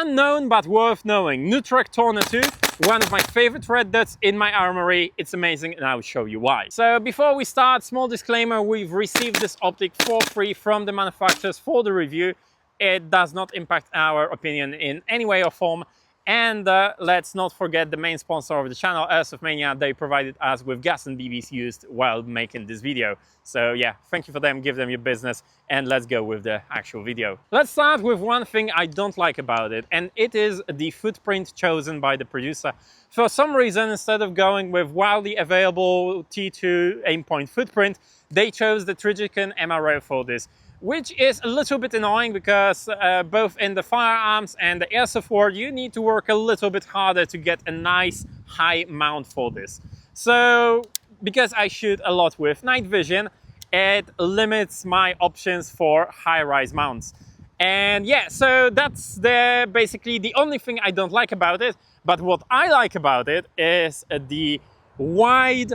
unknown but worth knowing. Nutrek Torna 2, one of my favorite red dots in my armory. It's amazing and I'll show you why. So before we start, small disclaimer, we've received this optic for free from the manufacturers for the review. It does not impact our opinion in any way or form. And let's not forget the main sponsor of the channel, AirsoftMania. They provided us with gas and BBs used while making this video. So yeah, thank you for them, give them your business, and let's go with the actual video. Let's start with one thing I don't like about it, and it is the footprint chosen by the producer. For some reason, instead of going with widely available T2 aimpoint footprint, they chose the Trigican MRO for this, which is a little bit annoying because both in the firearms and the airsoft world, you need to work a little bit harder to get a nice high mount for this. So because I shoot a lot with night vision, it limits my options for high-rise mounts. And yeah, so that's basically the only thing I don't like about it. But what I like about it is the wide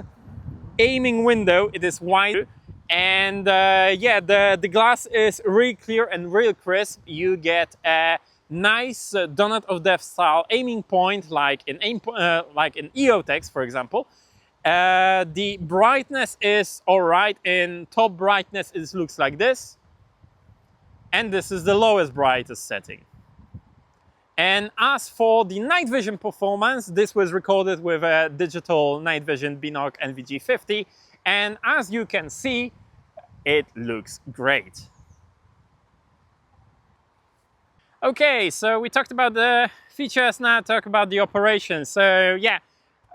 aiming window. It is wide. And yeah, the glass is really clear and real crisp. You get a nice donut of death style aiming point, like in EOTechs, for example. The brightness is all right. In top brightness, it looks like this. And this is the lowest brightest setting. And as for the night vision performance, this was recorded with a digital night vision Binoc NVG50. And as you can see, it looks great. Okay, so we talked about the features, now talk about the operation. So yeah,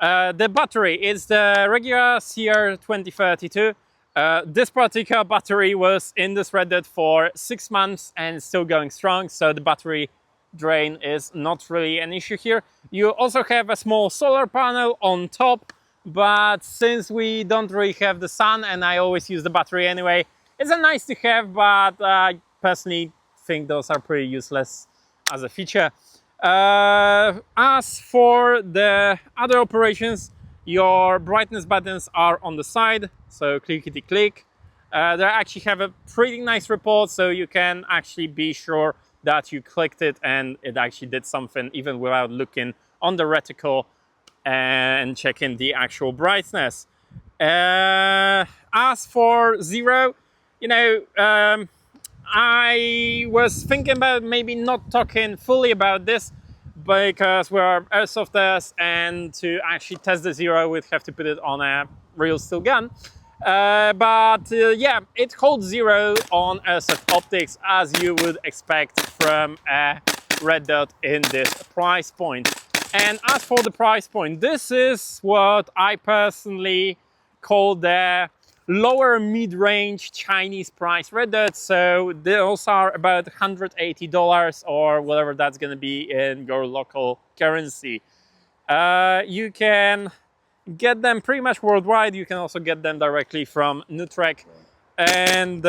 the battery is the regular CR2032. This particular battery was in this Red Dot for 6 months and still going strong, so the battery drain is not really an issue here. You also have a small solar panel on top, but since we don't really have the sun and I always use the battery anyway, it's a nice to have, but I personally think those are pretty useless as a feature. As for the other operations, your brightness buttons are on the side, so clickety click. They actually have a pretty nice report, so you can actually be sure that you clicked it and it actually did something even without looking on the reticle and checking the actual brightness. As for zero, you know, I was thinking about maybe not talking fully about this because we're airsofters, and to actually test the zero, we'd have to put it on a real steel gun. But yeah, it holds zero on airsoft optics as you would expect from a red dot in this price point. And as for the price point, this is what I personally call the lower mid-range Chinese price red dots. So those are about $180 or whatever that's going to be in your local currency. You can get them pretty much worldwide. You can also get them directly from Nutrek. And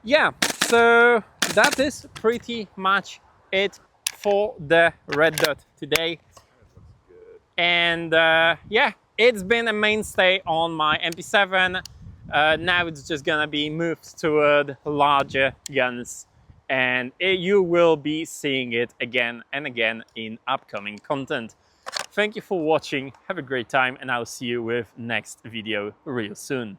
yeah, so that is pretty much it for the red dot today. And yeah, it's been a mainstay on my MP7. Now it's just gonna be moved toward larger guns, and you will be seeing it again and again in upcoming content. Thank you for watching, have a great time, and I'll see you with next video real soon.